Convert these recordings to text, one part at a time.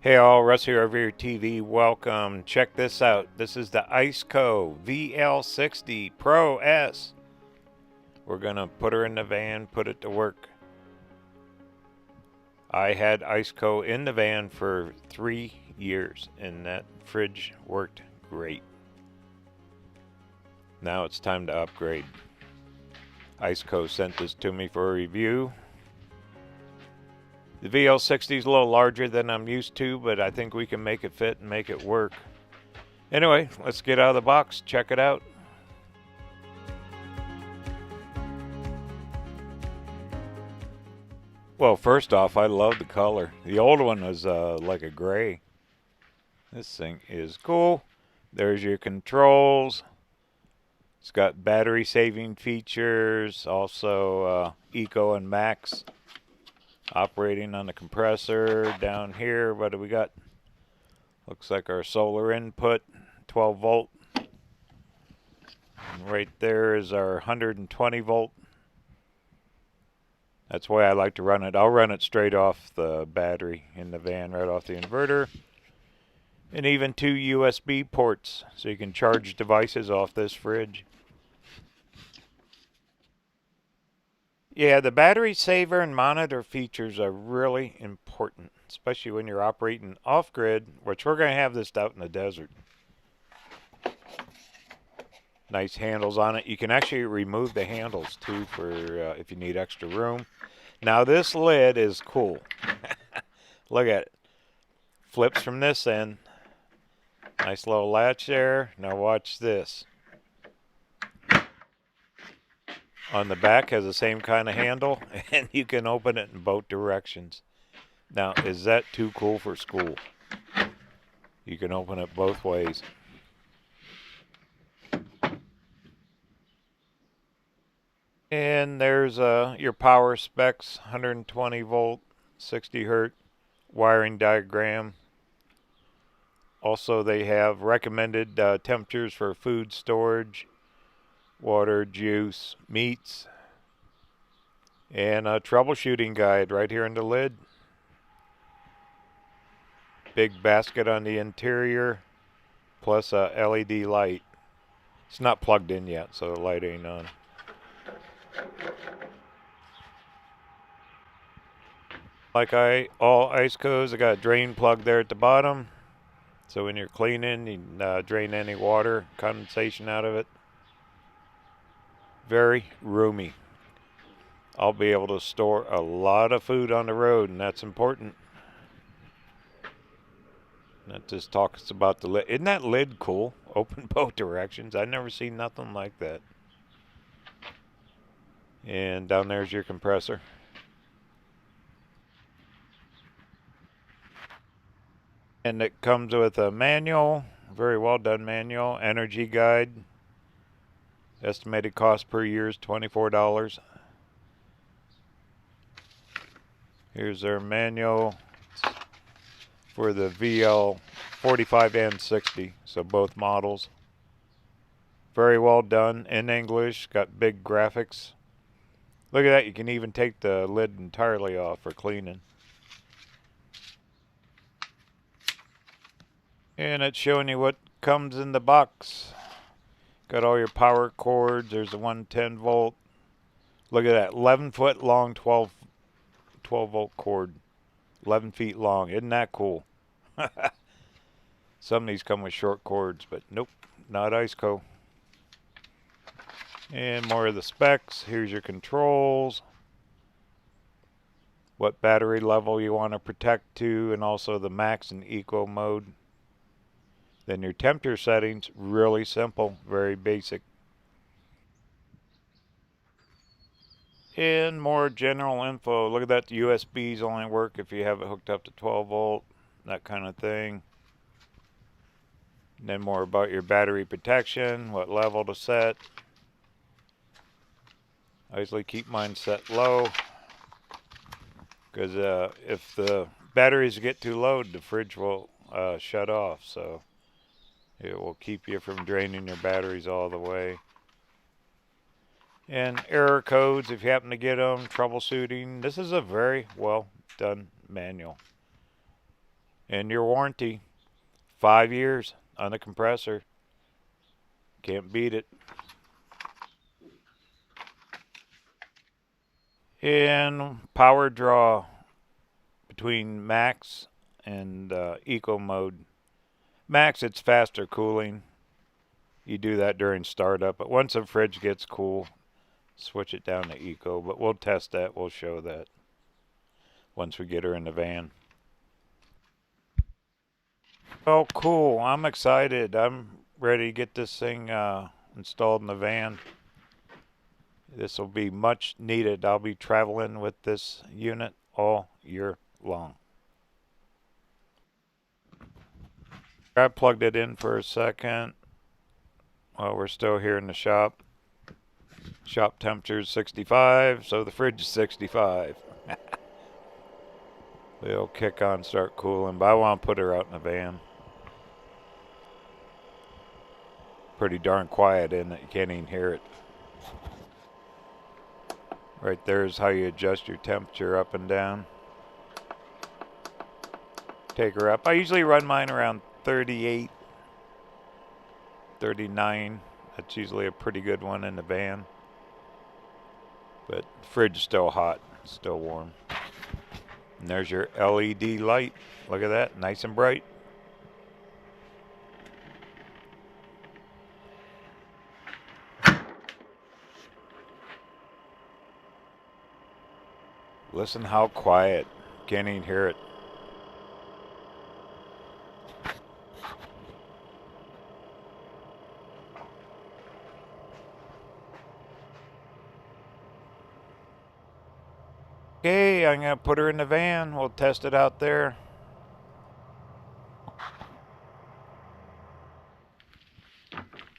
Hey all, Russ here over here TV. Welcome. Check this out. This is the ICECO VL60 Pro S. We're going to put her in the van, put it to work. I had ICECO in the van for 3 years and that fridge worked great. Now it's time to upgrade. ICECO sent this to me for a review. The VL60 is a little larger than I'm used to, but I think we can make it fit and make it work. Anyway, let's get out of the box, check it out. Well, first off, I love the color. The old one was like a gray. This thing is cool. There's your controls. It's got battery saving features, also Eco and Max. Operating on the compressor. Down here, what do we got? Looks like our solar input, 12 volt. And right there is our 120 volt. That's why I like to run it. I'll run it straight off the battery in the van, right off the inverter. And even 2 USB ports, so you can charge devices off this fridge. Yeah, the battery saver and monitor features are really important, especially when you're operating off-grid, which we're going to have this out in the desert. Nice handles on it. You can actually remove the handles too for if you need extra room. Now this lid is cool. Look at it. Flips from this end. Nice little latch there. Now watch this. On the back has the same kind of handle, and you can open it in both directions. Now, is that too cool for school? You can open it both ways. And there's your power specs, 120 volt, 60 hertz, wiring diagram. Also, they have recommended temperatures for food storage, water, juice, meats, and a troubleshooting guide right here in the lid. Big basket on the interior, plus a LED light. It's not plugged in yet, so the light ain't on. Like all ICECOs, I got a drain plug there at the bottom. So when you're cleaning, you can drain any water, condensation out of it. Very roomy. I'll be able to store a lot of food on the road, and that's important. That just talks about the lid. Isn't that lid cool? Open both directions. I've never seen nothing like that. And down there's your compressor. And it comes with a manual, very well done manual, energy guide. Estimated cost per year is $24. Here's their manual for the VL 45 and 60, so both models. Very well done in English, got big graphics. Look at that, you can even take the lid entirely off for cleaning. And it's showing you what comes in the box. Got all your power cords. There's a 110 volt. Look at that, 11 foot long, 12 volt cord. 11 feet long. Isn't that cool? Some of these come with short cords, but nope, not ICECO. And more of the specs. Here's your controls. What battery level you want to protect to, and also the max and eco mode. Then your temperature settings, really simple, very basic. And more general info. Look at that, the USBs only work if you have it hooked up to 12 volt, that kind of thing. And then more about your battery protection, what level to set. I usually keep mine set low, because if the batteries get too low, the fridge will shut off, so it will keep you from draining your batteries all the way. And error codes, if you happen to get them, troubleshooting. This is a very well done manual. And your warranty, 5 years on the compressor. Can't beat it. In power draw between max and eco mode. Max, it's faster cooling. You do that during startup, but once the fridge gets cool, switch it down to eco. But we'll test that. We'll show that once we get her in the van. Oh, cool. I'm excited. I'm ready to get this thing installed in the van. This will be much needed. I'll be traveling with this unit all year long. I plugged it in for a second while we're still here in the shop. Shop temperature is 65, so the fridge is 65. It'll kick on, start cooling, but I want to put her out in the van. Pretty darn quiet in it, you can't even hear it. Right there is how you adjust your temperature up and down. Take her up. I usually run mine around 38, 39. That's usually a pretty good one in the van. But the fridge is still hot, still warm. And there's your LED light. Look at that, nice and bright. Listen how quiet. Can't even hear it. Okay, I'm going to put her in the van. We'll test it out there.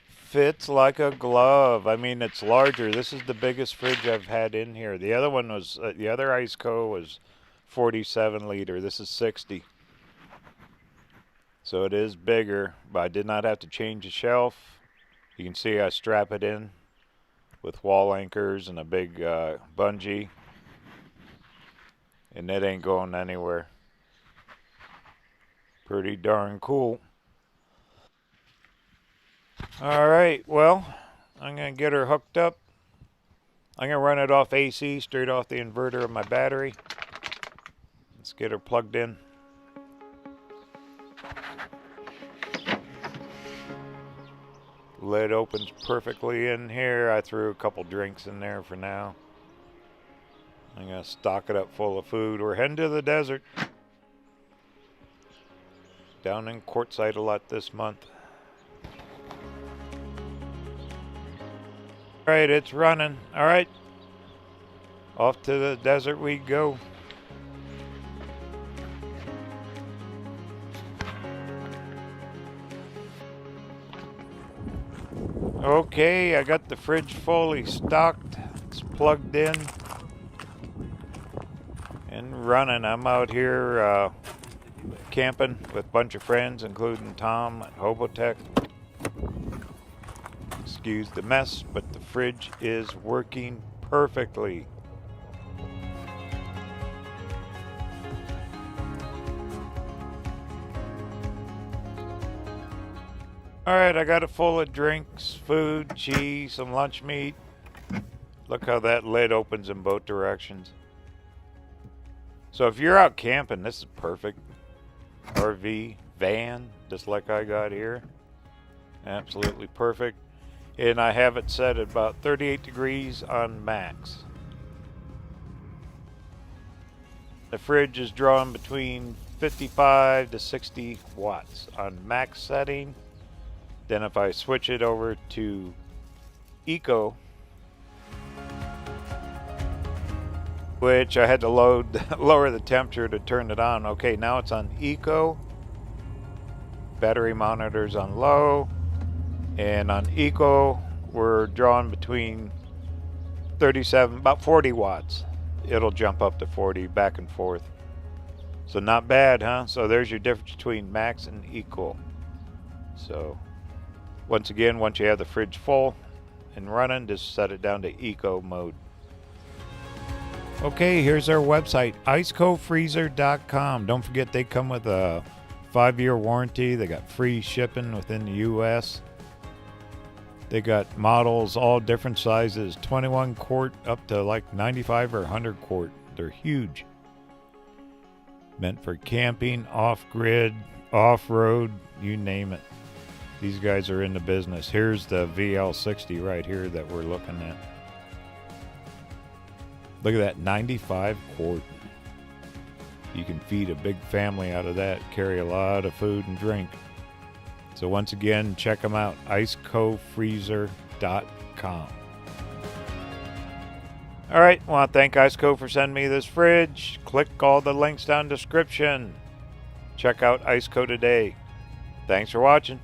Fits like a glove. I mean, it's larger. This is the biggest fridge I've had in here. The other one was, the other ICECO was 47 liter. This is 60. So it is bigger, but I did not have to change the shelf. You can see I strap it in with wall anchors and a big bungee. And it ain't going anywhere. Pretty darn cool. Alright, well, I'm going to get her hooked up. I'm going to run it off AC, straight off the inverter of my battery. Let's get her plugged in. Lid opens perfectly in here. I threw a couple drinks in there for now. I'm going to stock it up full of food. We're heading to the desert. Down in Quartzsite a lot this month. Alright, it's running. Alright. Off to the desert we go. Okay, I got the fridge fully stocked. It's plugged in and running. I'm out here camping with a bunch of friends, including Tom at Hobotech. Excuse the mess, but the fridge is working perfectly. Alright, I got it full of drinks, food, cheese, some lunch meat. Look how that lid opens in both directions. So if you're out camping, this is perfect. RV, van, just like I got here. Absolutely perfect. And I have it set at about 38 degrees on max. The fridge is drawing between 55 to 60 watts on max setting. Then if I switch it over to Eco, which I had to lower the temperature to turn it on. Okay, now it's on Eco. Battery monitor's on low. And on Eco, we're drawing between 37, about 40 watts. It'll jump up to 40 back and forth. So not bad, huh? So there's your difference between max and Eco. So once again, once you have the fridge full and running, just set it down to Eco mode. Okay, here's our website, ICECOfreezer.com. Don't forget they come with a 5-year warranty. They got free shipping within the U.S. They got models all different sizes, 21 quart up to like 95 or 100 quart. They're huge. Meant for camping, off-grid, off-road, you name it. These guys are in the business. Here's the VL60 right here that we're looking at. Look at that, 95 quart. You can feed a big family out of that, carry a lot of food and drink. So once again, check them out, ICECOfreezer.com. All right, want to thank ICECO for sending me this fridge. Click all the links down in the description. Check out ICECO today. Thanks for watching.